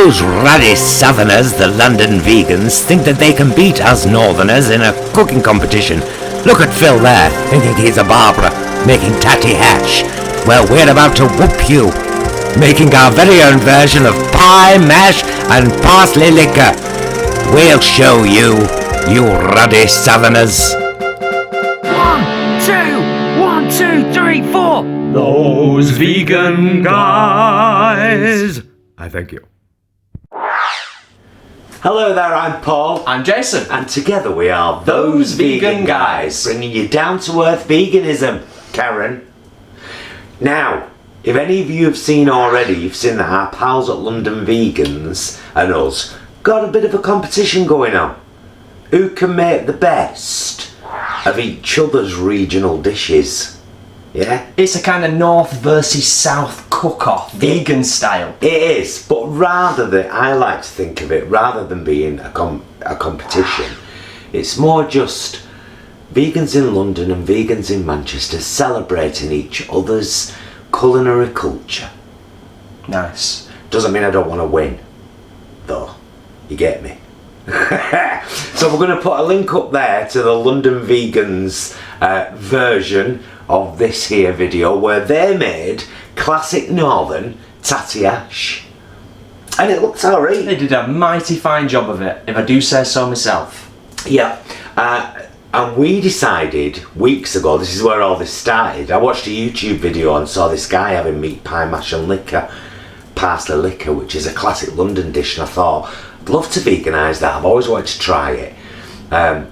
Those ruddy southerners, the London vegans, think that they can beat us northerners in a cooking competition. Look at Phil there, thinking he's a Barbara, making tatty hash. Well, we're about to whoop you, making our very own version of pie, mash, and parsley liquor. We'll show you, you ruddy southerners. 1, 2, 3, 4. Those vegan guys. I thank you. Hello there, I'm Paul. I'm Jason. And together we are Those Vegan Guys, bringing you down-to-earth veganism. Karen. Now, if any of you have seen already, you've seen that our pals at London Vegans and us got a bit of a competition going on. Who can make the best of each other's regional dishes? Yeah? It's a kind of north versus south cook-off, vegan style. It is, but I like to think of it, rather than being a competition, it's more just vegans in London and vegans in Manchester celebrating each other's culinary culture. Nice. Doesn't mean I don't want to win, though. You get me? So we're going to put a link up there to the London Vegans version of this here video where they made classic northern tatty ash, and it looks alright. They did a mighty fine job of it, if I do say so myself. Yeah, and we decided weeks ago, this is where all this started. I watched a YouTube video and saw this guy having meat pie, mash and liquor, Parsley Liquor, which is a classic London dish, and I thought I'd love to veganise that. I've always wanted to try it, and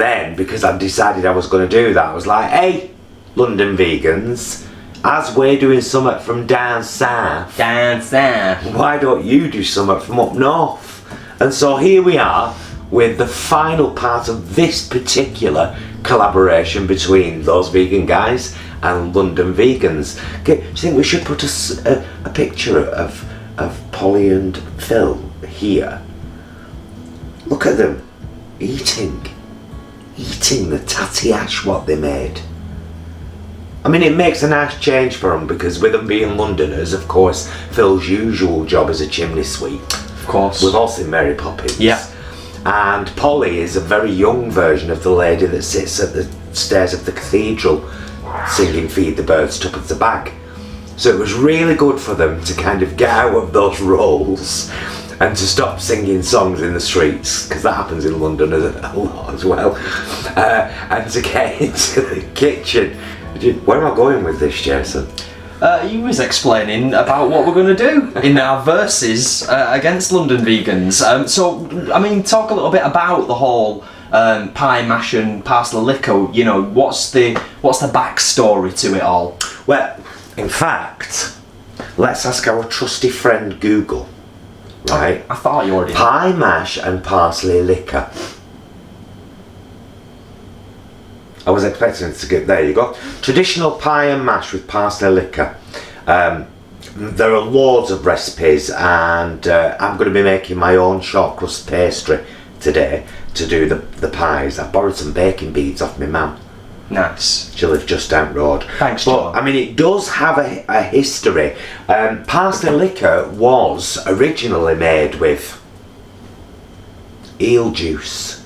then because I decided I was going to do that, I was like, hey, London Vegans, as we're doing something from down south, why don't you do something from up north? And so here we are with the final part of this particular collaboration between Those Vegan Guys and London Vegans. Okay, do you think we should put a picture of Polly and Phil here? Look at them eating the tatty ash what they made. I mean, it makes a nice change for them, because with them being Londoners, of course, Phil's usual job is a chimney sweep. Of course. We've all seen Mary Poppins. Yeah. And Polly is a very young version of the lady that sits at the stairs of the cathedral singing Feed the Birds, Tuppence a Bag. So it was really good for them to kind of get out of those roles and to stop singing songs in the streets, because that happens in London a lot as well, and to get into the kitchen. Where am I going with this, Jason? You was explaining about what we're going to do in our verses against London Vegans. So, I mean, talk a little bit about the whole pie, mash and parsley liquor. You know, what's the backstory to it all? Well, in fact, let's ask our trusty friend Google. Right? I thought you already did. Pie, mash and parsley liquor. I was expecting it to get, there you go. Traditional pie and mash with parsley liquor. There are loads of recipes, and I'm going to be making my own shortcrust pastry today to do the pies. I borrowed some baking beads off my mum. Nice. She lives just down the road. Thanks, But, John. I mean, it does have a history. Parsley liquor was originally made with eel juice.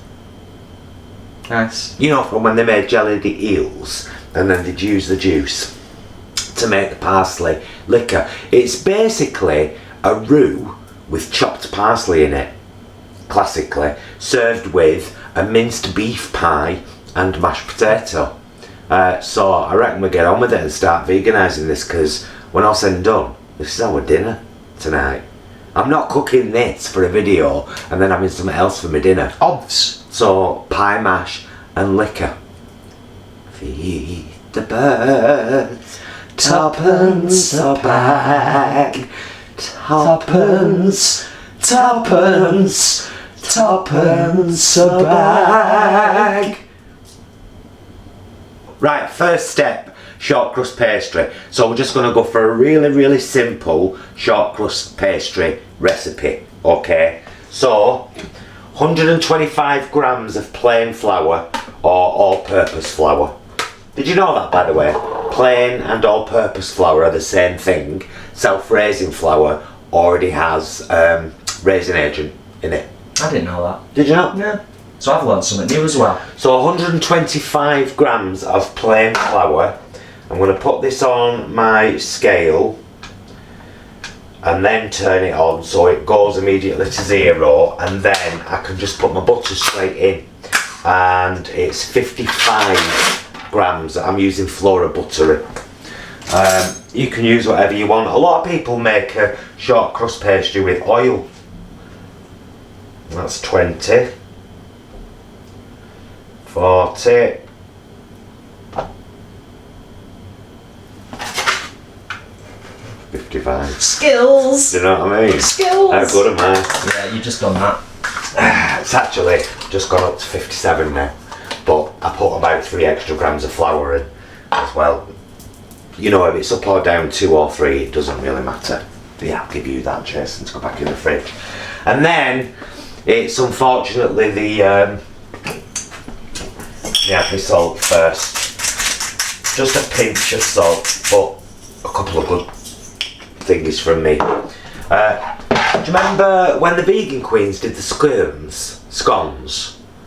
Nice. You know, from when they made jellied eels, and then they'd use the juice to make the parsley liquor. It's basically a roux with chopped parsley in it, classically, served with a minced beef pie and mashed potato. So I reckon we'll get on with it and start veganising this, because when all said and done, this is our dinner tonight. I'm not cooking this for a video and then having something else for my dinner. Obvs. So, pie, mash and liquor. Feed the birds, tuppence a bag. Tuppence, tuppence, tuppence a bag. Right, first step, shortcrust pastry. So we're just going to go for a really simple shortcrust pastry recipe, okay? So, 125 grams of plain flour or all-purpose flour. Did you know that, by the way? Plain and all-purpose flour are the same thing. Self-raising flour already has raisin agent in it. I didn't know that. Did you not? Yeah. So I've learned something new as well. So 125 grams of plain flour. I'm going to put this on my scale and then turn it on so it goes immediately to 0, and then I can just put my butter straight in, and it's 55 grams. I'm using Flora butter. You can use whatever you want. A lot of people make a shortcrust pastry with oil. That's 20, 40, 55. Skills! Do you know what I mean? Skills! How good am I? Yeah, you just done that. It's actually just gone up to 57 now, but I put about 3 extra grams of flour in as well. You know, if it's up or down 2 or 3, it doesn't really matter. Yeah, I'll give you that, Jason, to go back in the fridge. And then it's unfortunately the apple salt first. Just a pinch of salt, but a couple of good things from me. Do you remember when the vegan queens did the scones?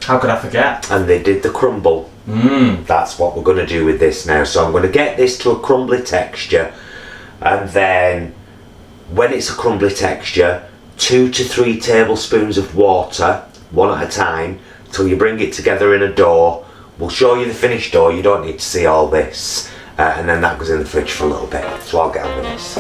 How could I forget? And they did the crumble. That's what we're going to do with this now. So I'm going to get this to a crumbly texture, and then when it's a crumbly texture, 2 to 3 tablespoons of water, one at a time, till you bring it together in a dough. We'll show you the finished dough, you don't need to see all this. And then that goes in the fridge for a little bit. So I'll get on with this.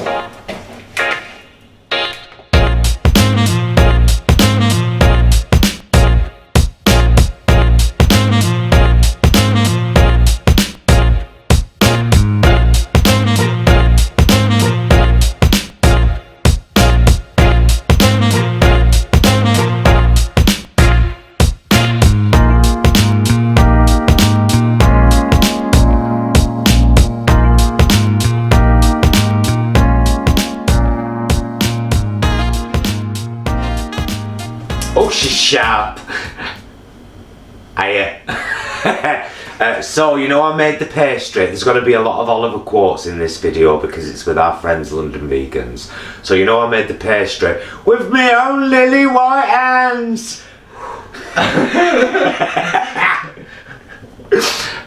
Oh, she's sharp. So, you know, I made the pastry. There's going to be a lot of Oliver quotes in this video because it's with our friends London Vegans. So, you know, I made the pastry with my own lily white hands.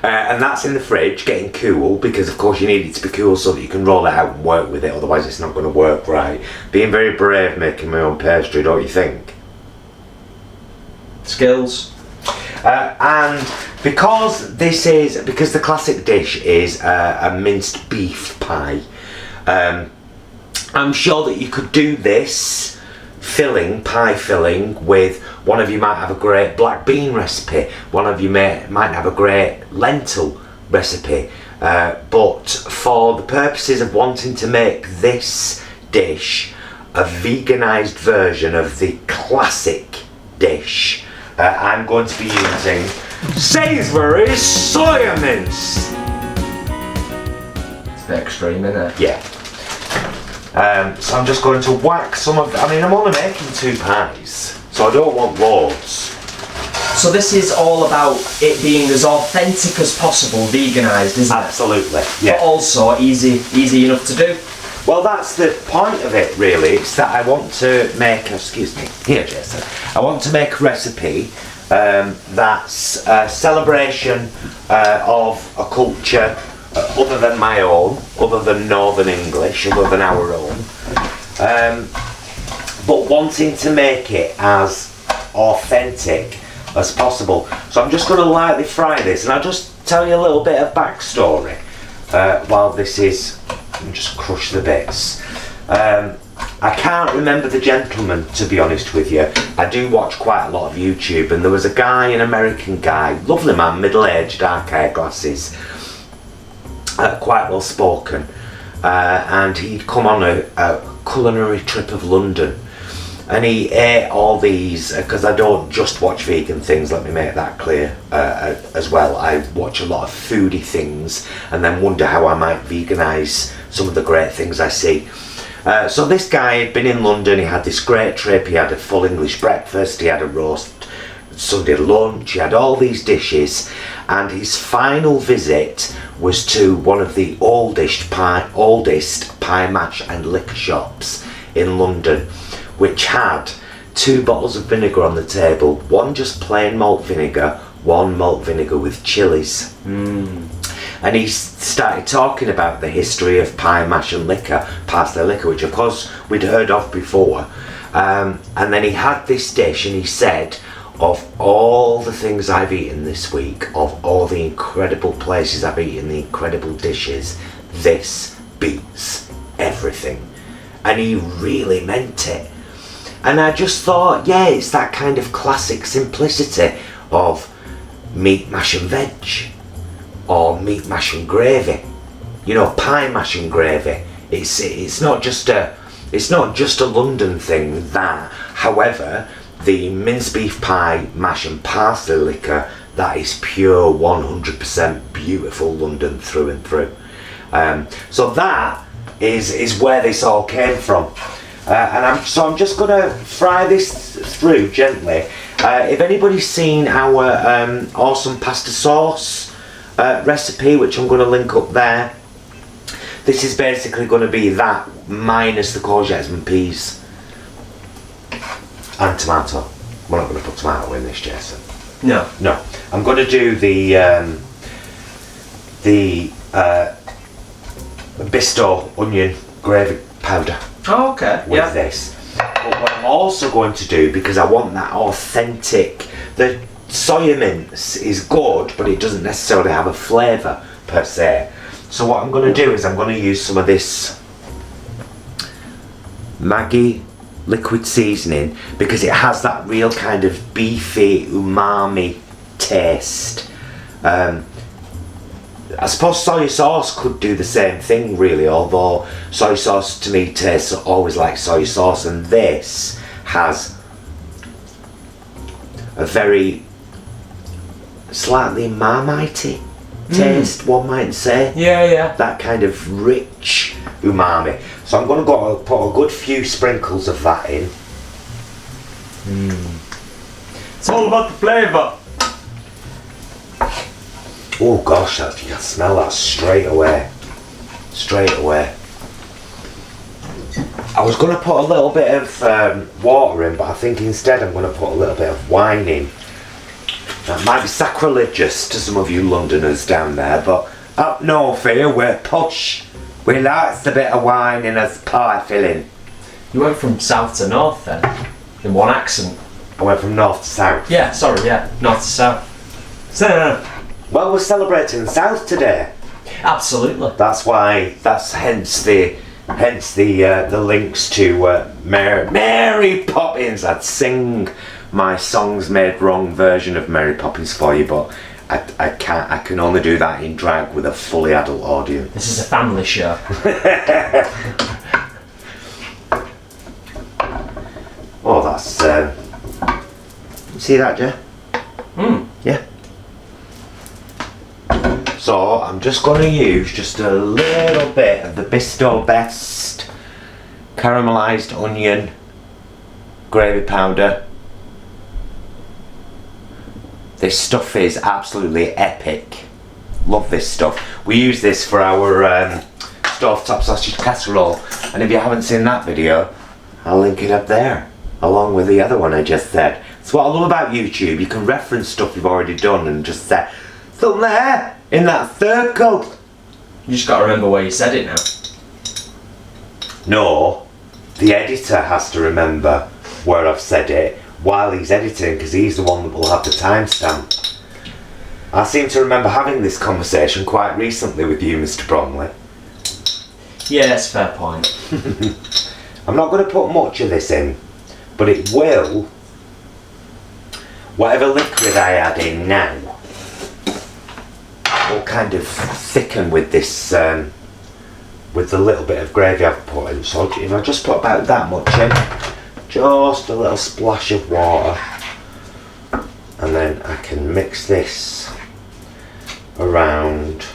And that's in the fridge getting cool, because of course you need it to be cool so that you can roll it out and work with it, otherwise it's not going to work right. Being very brave making my own pastry, don't you think? Skills. And because the classic dish is a minced beef pie, I'm sure that you could do this pie filling with, one of you might have a great black bean recipe, one of you might have a great lentil recipe, but for the purposes of wanting to make this dish a veganised version of the classic dish, I'm going to be using Sainsbury's soya mince. It's a bit extreme, isn't it? Yeah. So I'm just going to whack some of. I mean, I'm only making 2 pies, so I don't want loads. So this is all about it being as authentic as possible, veganised, isn't it? Absolutely. Yeah. But also easy enough to do. Well, that's the point of it, really. It's that I want to make, excuse me, here, Jason. I want to make a recipe that's a celebration of a culture other than my own, other than Northern English, other than our own, but wanting to make it as authentic as possible. So I'm just going to lightly fry this, and I'll just tell you a little bit of backstory while this is. And just crush the bits. I can't remember the gentleman, to be honest with you. I do watch quite a lot of YouTube, and there was a guy, an American guy, lovely man, middle-aged, dark hair, glasses, quite well spoken, and he'd come on a culinary trip of London, and he ate all these, because I don't just watch vegan things, let me make that clear as well. I watch a lot of foodie things and then wonder how I might veganise some of the great things I see. So this guy had been in London, he had this great trip, he had a full English breakfast, he had a roast Sunday lunch, he had all these dishes, and his final visit was to one of the oldest pie mash and liquor shops in London, which had 2 bottles of vinegar on the table, one just plain malt vinegar, one malt vinegar with chilies. And he started talking about the history of pie mash and liquor, parsley liquor, which of course we'd heard of before. And then he had this dish and he said, of all the things I've eaten this week, of all the incredible places I've eaten, the incredible dishes, this beats everything. And he really meant it. And I just thought, yeah, it's that kind of classic simplicity of meat, mash and veg, or meat, mash and gravy. You know, pie, mash and gravy. It's not just a London thing, that. However, the mince beef pie, mash and parsley liquor, that is pure 100% beautiful London through and through. So that is where this all came from. I'm just gonna fry this through gently. If anybody's seen our awesome pasta sauce recipe, which I'm gonna link up there, this is basically gonna be that minus the courgettes and peas and tomato. We're not gonna put tomato in this, Jason. No. No. I'm gonna do the Bisto onion gravy powder. Oh, okay. With this. But what I'm also going to do, because I want that authentic, the soya mince is good, but it doesn't necessarily have a flavour per se. So what I'm going to do is I'm going to use some of this Maggi liquid seasoning, because it has that real kind of beefy umami taste. I suppose soy sauce could do the same thing really, although soy sauce to me tastes always like soy sauce, and this has a very slightly marmite taste, one might say. Yeah. That kind of rich umami. So I'm going to put a good few sprinkles of that in. It's all about the flavour. Oh gosh, you can smell that straight away. I was going to put a little bit of water in, but I think instead I'm going to put a little bit of wine in. That might be sacrilegious to some of you Londoners down there, but up north here we're posh. We like a bit of wine in as pie filling. You went from south to north then, in one accent. I went from north to south. Yeah, sorry, yeah, north to south. So, Well, we're celebrating the South today. absolutely. That's hence the links to Mary Poppins. I'd sing my songs made wrong version of Mary Poppins for you, but I can't. I can only do that in drag with a fully adult audience. This is a family show. Oh, that's. See that, Jay? Yeah. So I'm just going to use just a little bit of the Bisto Best caramelised onion gravy powder. This stuff is absolutely epic. Love this stuff. We use this for our stovetop sausage casserole, and if you haven't seen that video, I'll link it up there, along with the other one I just said. It's what I love about YouTube. You can reference stuff you've already done and just say, something there! In that circle. You just got to remember where you said it now. No, the editor has to remember where I've said it while he's editing, because he's the one that will have the timestamp. I seem to remember having this conversation quite recently with you, Mr. Bromley. Yeah, that's a fair point. I'm not going to put much of this in, but it will, whatever liquid I add in now, will kind of thicken with this, with the little bit of gravy I've put in. So if I just put about that much in, just a little splash of water, and then I can mix this around.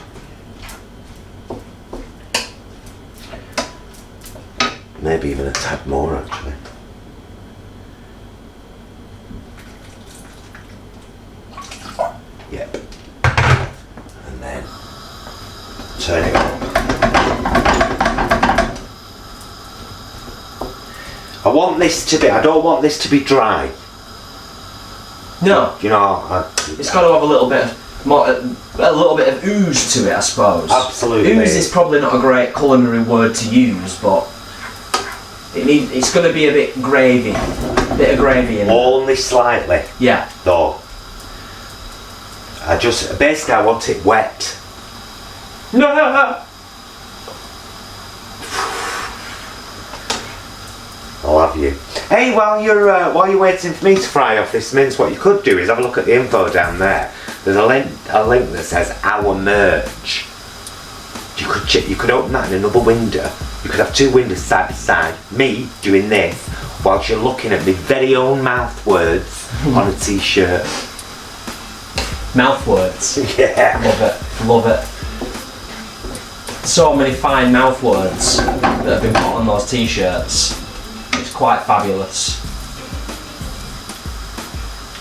Maybe even a tad more actually. Yep. And then turn it on. I want this to be. I don't want this to be dry. No. You know. It's got to have a little bit of ooze to it, I suppose. Absolutely. Ooze is probably not a great culinary word to use, but it's going to be a bit gravy, bit of gravy in it. Only slightly. Yeah. Though. Basically I want it wet. No. I'll have you. Hey, while you're waiting for me to fry off this mince, what you could do is have a look at the info down there. There's a link that says our merch. You could open that in another window. You could have 2 windows side by side. Me doing this whilst you're looking at my very own mouth words on a t-shirt. Mouth words. Yeah. Love it. So many fine mouth words that have been put on those t-shirts. It's quite fabulous.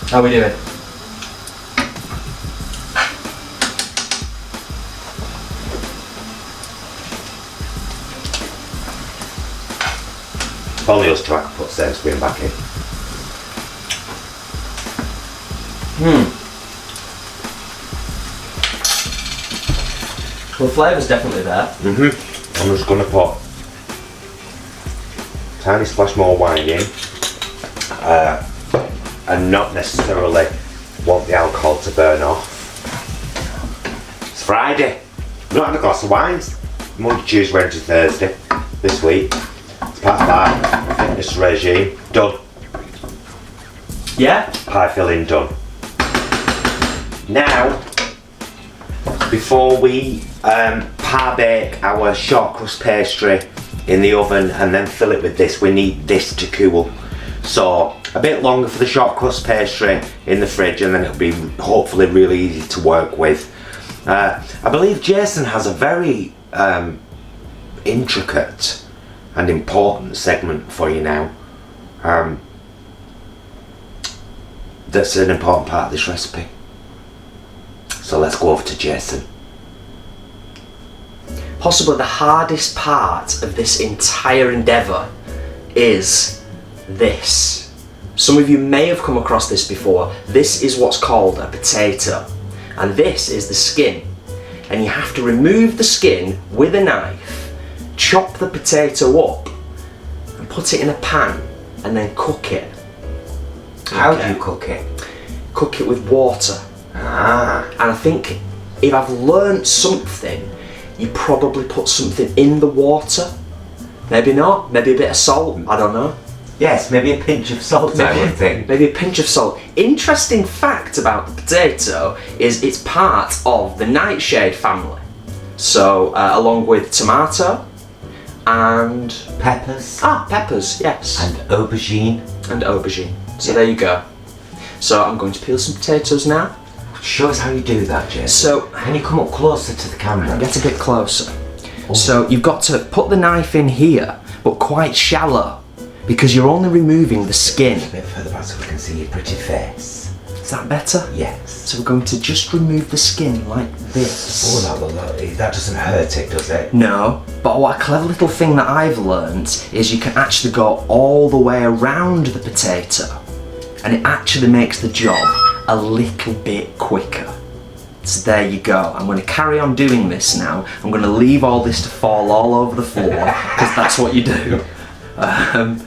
How are we doing? Only us two I can put Sam Screen back in. Well, the flavour's definitely there. I'm just going to put a tiny splash more wine in, and not necessarily want the alcohol to burn off. It's Friday. We've not had a glass of wines. Monday, Tuesday, Wednesday, Thursday this week. It's part of our fitness regime. Done. Yeah? Pie filling done. Now, before we pie bake our shortcrust pastry in the oven and then fill it with this, we need this to cool. So a bit longer for the shortcrust pastry in the fridge, and then it'll be hopefully really easy to work with. I believe Jason has a very intricate and important segment for you now. That's an important part of this recipe. So let's go over to Jason. Possibly the hardest part of this entire endeavour is this. Some of you may have come across this before. This is what's called a potato, and this is the skin. And you have to remove the skin with a knife, chop the potato up, and put it in a pan, and then cook it. How do you cook it? Cook it with water. And I think if I've learnt something, you probably put something in the water. Maybe not, maybe a bit of salt, I don't know. Yes, maybe a pinch of salt, I would think. Maybe a pinch of salt. Interesting fact about the potato is it's part of the nightshade family. So, along with tomato and... Peppers. Peppers, yes. And aubergine. So there you go. So I'm going to peel some potatoes now. Show us how you do that, Jason. So, can you come up closer to the camera? Get a bit closer. Oh. So you've got to put the knife in here, but quite shallow, because you're only removing the skin. A bit further back so we can see your pretty face. Is that better? Yes. So we're going to just remove the skin like this. Oh, that doesn't hurt it, does it? No, but what a clever little thing that I've learnt is you can actually go all the way around the potato, and it actually makes the job a little bit quicker. So there you go. I'm going to carry on doing this now. I'm going to leave all this to fall all over the floor, because that's what you do. Yeah,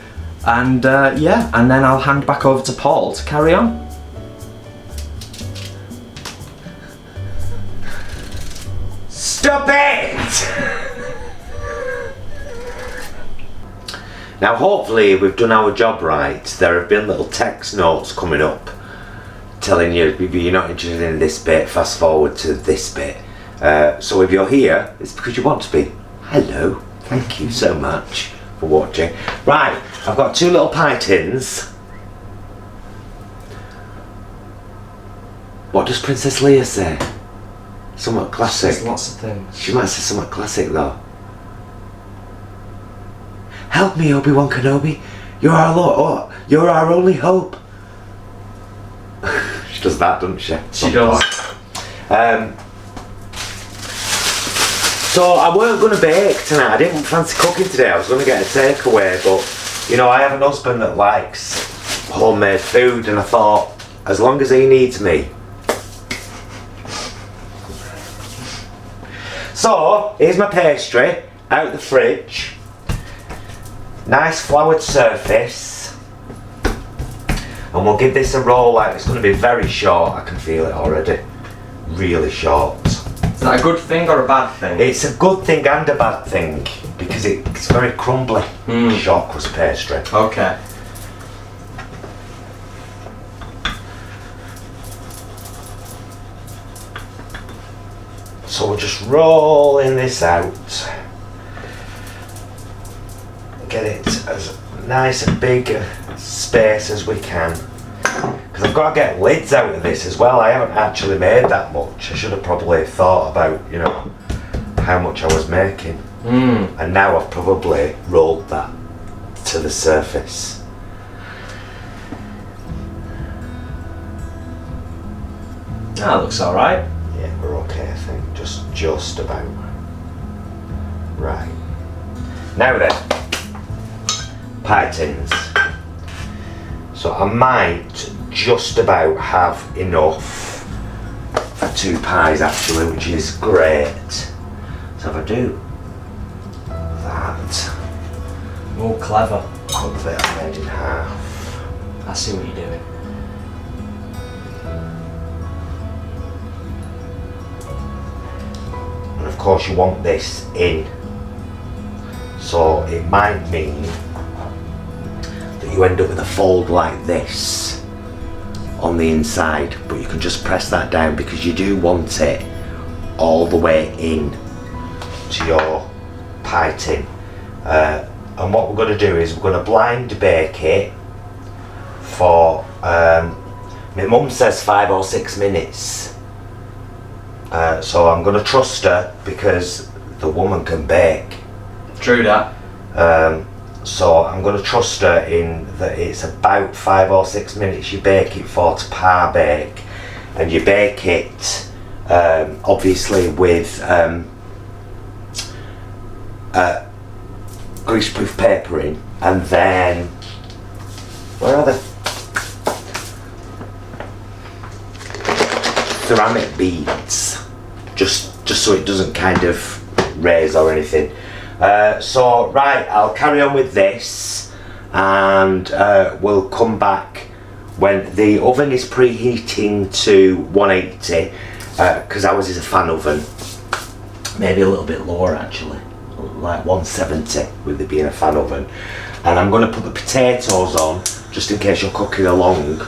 and then I'll hand back over to Paul to carry on. Stop it! Now hopefully we've done our job right. There have been little text notes coming up telling you if you're not interested in this bit, fast forward to this bit. So if you're here, it's because you want to be. Hello, thank you so much for watching. Right, I've got 2 little pie tins. What does Princess Leia say? Somewhat classic. There's lots of things. She might say somewhat classic though. Help me, Obi-Wan Kenobi. You're our Lord. You're our only hope. She does that, doesn't she? She does. So I weren't going to bake tonight. I didn't fancy cooking today. I was going to get a takeaway, but You know, I have an husband that likes homemade food, and I thought, as long as he needs me. So, here's my pastry, out the fridge. Nice floured surface. And we'll give this a roll out. It's going to be very short, I can feel it already. Really short. Is that a good thing or a bad thing? It's a good thing and a bad thing, because it's very crumbly, shortcrust pastry. Okay. So we're just rolling this out. Get it as nice and big a space as we can. Because I've got to get lids out of this as well. I haven't actually made that much. I should have probably thought about, you know, how much I was making. And now I've probably rolled that to the surface. That looks alright. Yeah, we're okay, I think. Just about. Right. Now then, pie tins. So I might just about have enough for 2 pies actually, which is great. So if I do that, Oh, clever. cut the bit I made in half. I see what you're doing. And of course you want this in. So it might mean that you end up with a fold like this on the inside, but you can just press that down because you do want it all the way in to your pie tin. And what we're going to do is we're going to blind bake it for, my mum says 5 or 6 minutes. So I'm going to trust her because the woman can bake. True that. So I'm going to trust her in that it's about 5 or 6 minutes you bake it for to par bake, and you bake it obviously with greaseproof paper in, and then where are the ceramic beads, just so it doesn't kind of raise or anything. So right, I'll carry on with this, and we'll come back when the oven is preheating to 180, because ours is a fan oven, maybe a little bit lower actually, like 170 with it being a fan oven. And I'm going to put the potatoes on just in case you're cooking along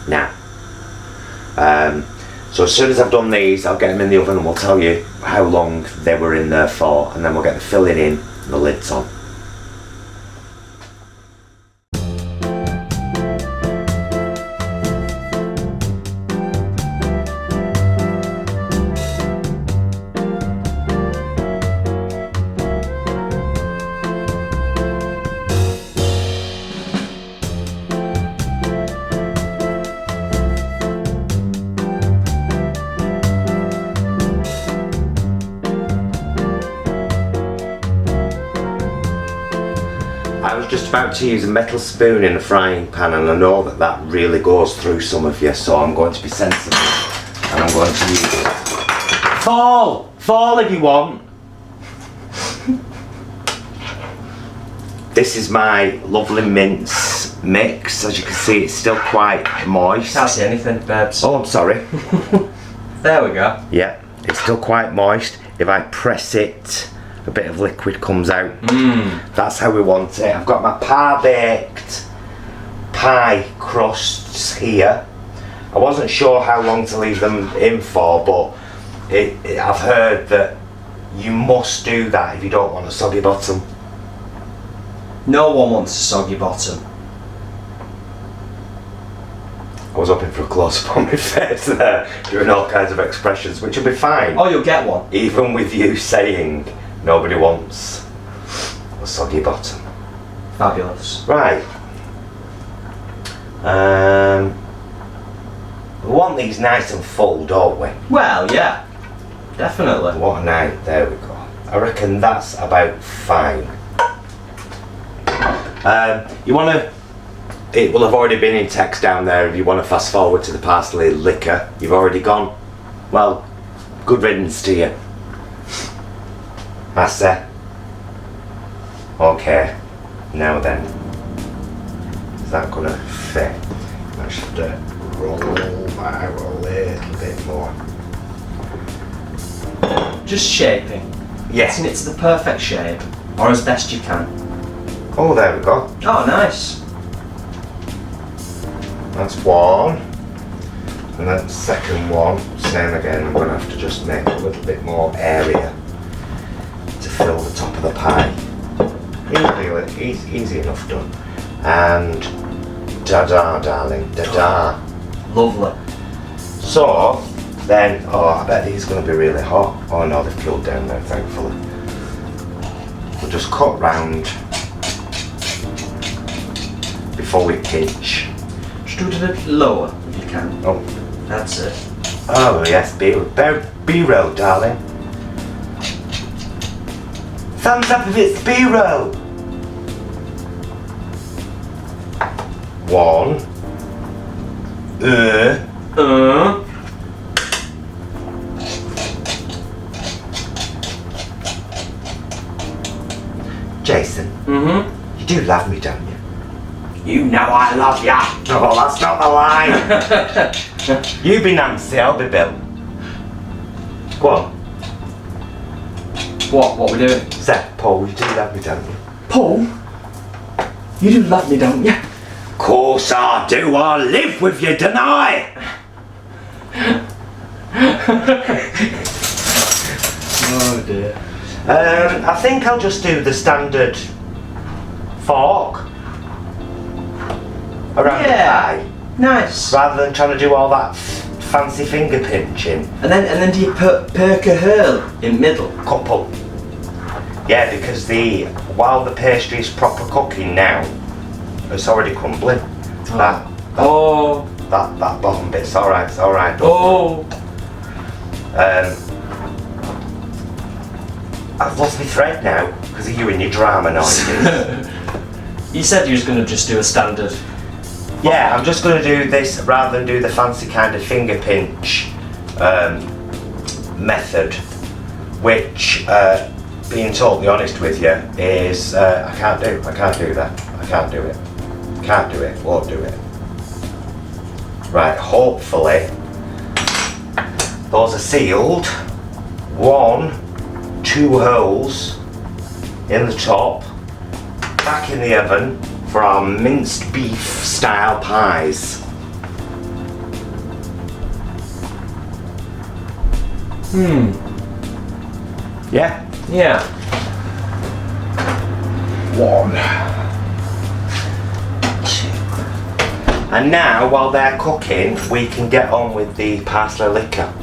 now. So as soon as I've done these, I'll get them in the oven and we'll tell you how long they were in there for, and then we'll get the filling in and the lids on. I was just about to use a metal spoon in a frying pan, and I know that that really goes through some of you, so I'm going to be sensible and I'm going to use it. Fall if you want. This is my lovely mince mix. As you can see, it's still quite moist. Can't see anything, babes. Oh, I'm sorry. There we go. Yeah, it's still quite moist. If I press it, a bit of liquid comes out. That's how we want it. I've got my par-baked pie crusts here. I wasn't sure how long to leave them in for, but I've heard that you must do that if you don't want a soggy bottom. No one wants a soggy bottom. I was hoping for a close-up on my face there, doing all kinds of expressions, which will be fine. Oh, you'll get one. Even with you saying nobody wants a soggy bottom. Fabulous. Right. We want these nice and full, don't we? Well, yeah. Definitely. What a night. There we go. I reckon that's about fine. You want to, it will have already been in text down there if you want to fast forward to the Parsley Liquor. You've already gone. Well, good riddance to you. I say. Okay, now then. Is that going to fit? I should roll back a little bit more. Just shaping. Yeah. Getting it to the perfect shape, or as best you can. Oh, there we go. Oh, nice. That's one. And then second one, same again. I'm going to have to just make a little bit more area to fill the top of the pie. Easy enough done. And da-da, darling, da-da. Lovely. So, then, oh, I bet these are going to be really hot. Oh no, they've cooled down now, thankfully. We'll just cut round before we pinch. Just do it a little lower if you can. Oh, That's it. oh yes, B-roll, darling. Thumbs up if it's B-roll. One. Jason. Mm-hmm. You do love me, don't you? You know I love ya. Oh, that's not the line. You be Nancy, I'll be Bill. Go on. What we doing? Say, Paul, you do love me, don't you? Paul? You do love me, don't you? Course I do. I live with you, don't I? Oh dear. I think I'll just do the standard fork around the pie, Nice. rather than trying to do all that fancy finger pinching. And then do you put perk a hurl in middle? Couple. Yeah, because while the pastry is proper cooking now, it's already crumbling. That bottom bit's alright, it's alright. Oh. I've lost my thread now because of you and your drama noises. You said you was going to just do a standard. Yeah, I'm just going to do this rather than do the fancy kind of finger pinch method, which, being totally honest with you, is I can't do that. I can't do it. Can't do it. Won't do it. Right, hopefully those are sealed. 2 holes in the top. Back in the oven for our minced beef style pies. Yeah? Yeah. 1, 2. And now, while they're cooking, we can get on with the Parsley Liquor.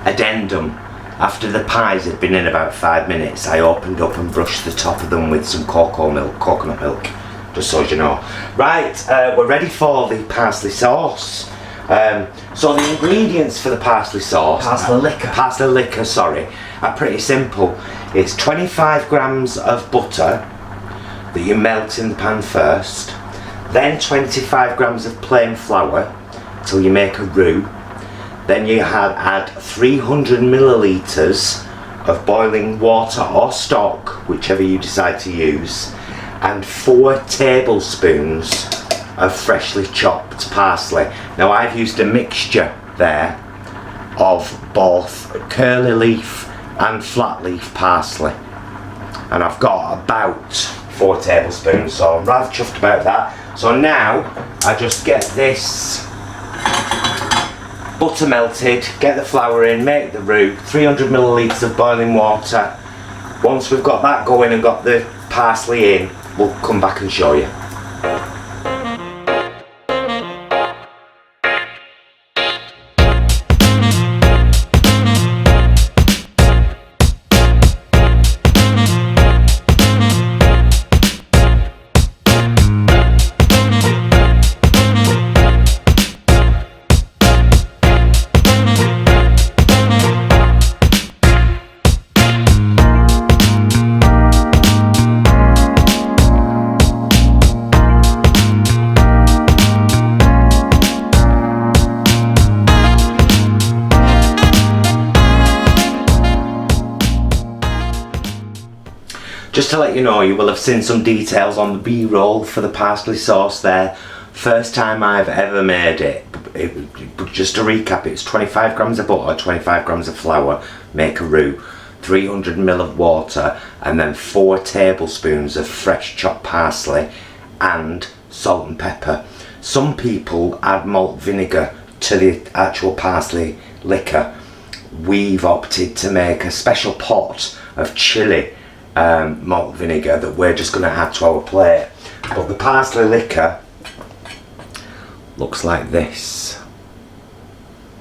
Addendum. After the pies had been in about 5 minutes, I opened up and brushed the top of them with some coconut milk, just so you know. Right, we're ready for the parsley sauce. So the ingredients for the parsley sauce, parsley liquor, sorry, are pretty simple. It's 25 grams of butter that you melt in the pan first, then 25 grams of plain flour till you make a roux. Then you add 300 millilitres of boiling water or stock, whichever you decide to use, and 4 tablespoons of freshly chopped parsley. Now I've used a mixture there of both curly leaf and flat leaf parsley, and I've got about 4 tablespoons, so I'm rather chuffed about that. So now I just get this butter melted, get the flour in, make the roux, 300 millilitres of boiling water, Once we've got that going and got the parsley in, we'll come back and show you. Just to let you know, you will have seen some details on the B-roll for the parsley sauce there. First time I've ever made it. Just to recap, it's 25 grams of butter, 25 grams of flour, make a roux, 300 ml of water, and then 4 tablespoons of fresh chopped parsley and salt and pepper. Some people add malt vinegar to the actual parsley liquor. We've opted to make a special pot of chilli malt vinegar that we're just going to add to our plate. But the parsley liquor looks like this.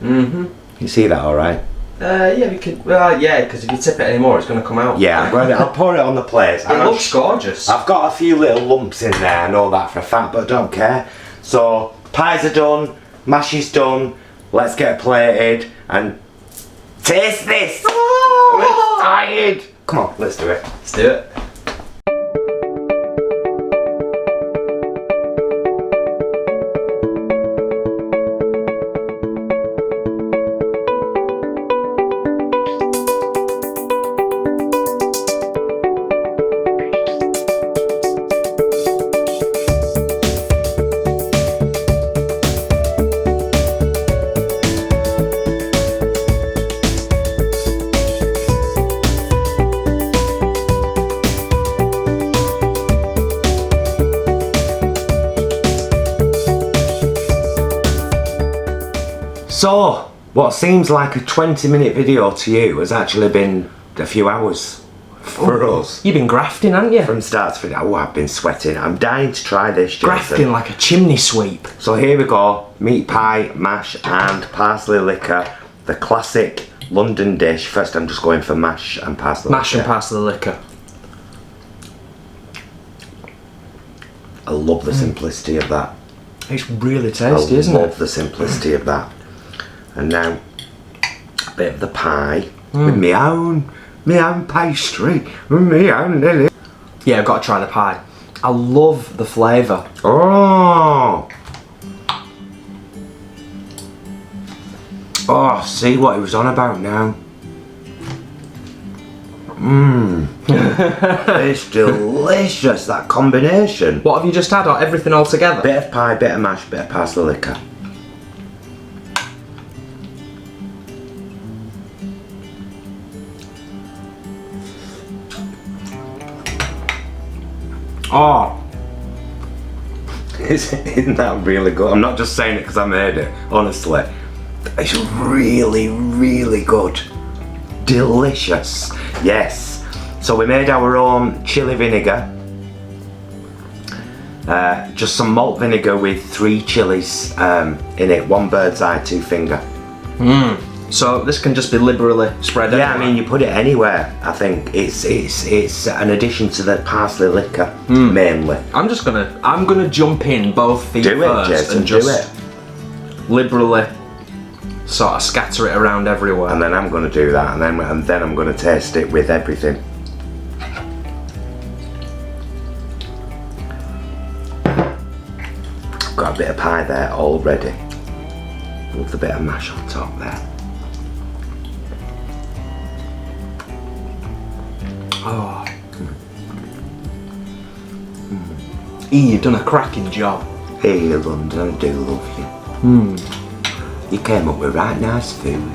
You see that all right? Yeah, we could. Well, yeah, because if you tip it anymore, it's going to come out. Yeah, I'll pour it on the plate. It looks gorgeous. I've got a few little lumps in there, I know that for a fact, but I don't care. So pies are done, mash is done. Let's get plated and taste this. I'm excited. Come on, let's do it. Let's do it. So, what seems like a 20-minute video to you has actually been a few hours for us. You've been grafting, haven't you? From start to finish. Oh, I've been sweating. I'm dying to try this, Jason. Grafting like a chimney sweep. So here we go. Meat pie, mash and parsley liquor. The classic London dish. First I'm just going for mash and parsley liquor. Mash and parsley liquor. I love the simplicity of that. It's really tasty, isn't I it? love the simplicity of that. And now a bit of the pie with my own pastry, with my own lily. Yeah, I've got to try the pie. I love the flavour. Oh! Oh, see what he was on about now. It's delicious, that combination. What have you just had? Or everything all together? Bit of pie, bit of mash, bit of parsley liquor. Oh! Isn't that really good? I'm not just saying it because I made it, honestly. It's really, really good. Delicious. Yes. So we made our own chili vinegar. Just some malt vinegar with 3 chilies in it. 1 bird's eye, 2 finger. So this can just be liberally spread Yeah, everywhere. I mean you put it anywhere. I think it's an addition to the parsley liquor mainly. I'm gonna jump in both feet Do it, first Jason. and Do just liberally sort of scatter it around everywhere. And then I'm going to do that, and then I'm going to taste it with everything. Got a bit of pie there already. With a bit of mash on top there. Oh. You've done a cracking job. Hey London, I do love you. You came up with right nice food.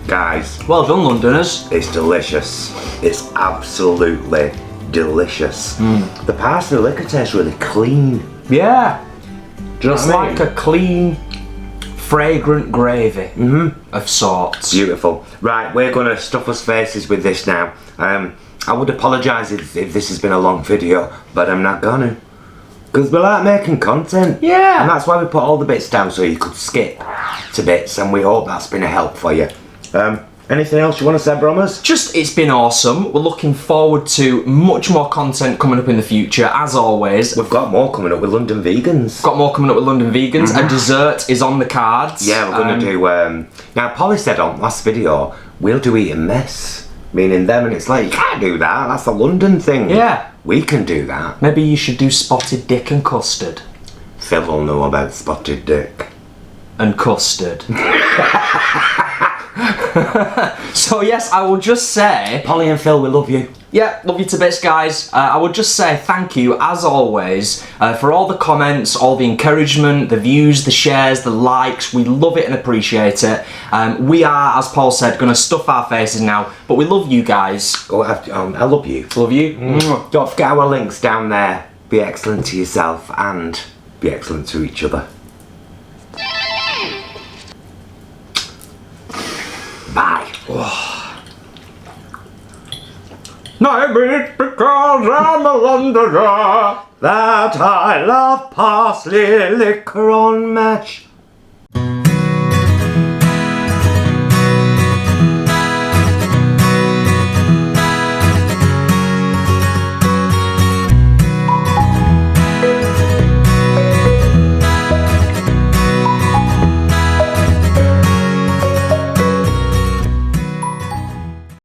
Guys, Well done, Londoners. it's delicious. It's absolutely delicious. The parsley liquor tastes really clean. Yeah. Do you know It's what I mean? like a clean, fragrant gravy of sorts. Beautiful. Right, we're going to stuff us faces with this now. I would apologise if this has been a long video, but I'm not gonna. Because we like making content. Yeah. And that's why we put all the bits down so you could skip to bits, and we hope that's been a help for you. Anything else you want to say, Brommers? Just, it's been awesome. We're looking forward to much more content coming up in the future, as always. We've got more coming up with London Vegans. Got more coming up with London Vegans. A dessert is on the cards. Yeah, we're going to do... now, Polly said on last video, we'll do eat and mess. Meaning them, and it's like, you can't do that. That's a London thing. Yeah. We can do that. Maybe you should do spotted dick and custard. Phil will know about spotted dick. And custard. So yes, I will just say... Polly and Phil, we love you. Yeah, love you to bits, guys. I would just say thank you, as always, for all the comments, all the encouragement, the views, the shares, the likes. We love it and appreciate it. We are, as Paul said, going to stuff our faces now, but we love you guys. Oh, I love you. Love you. Don't forget our links down there. Be excellent to yourself and be excellent to each other. Bye. Maybe it's because I'm a Londoner That I love parsley liquor on mash.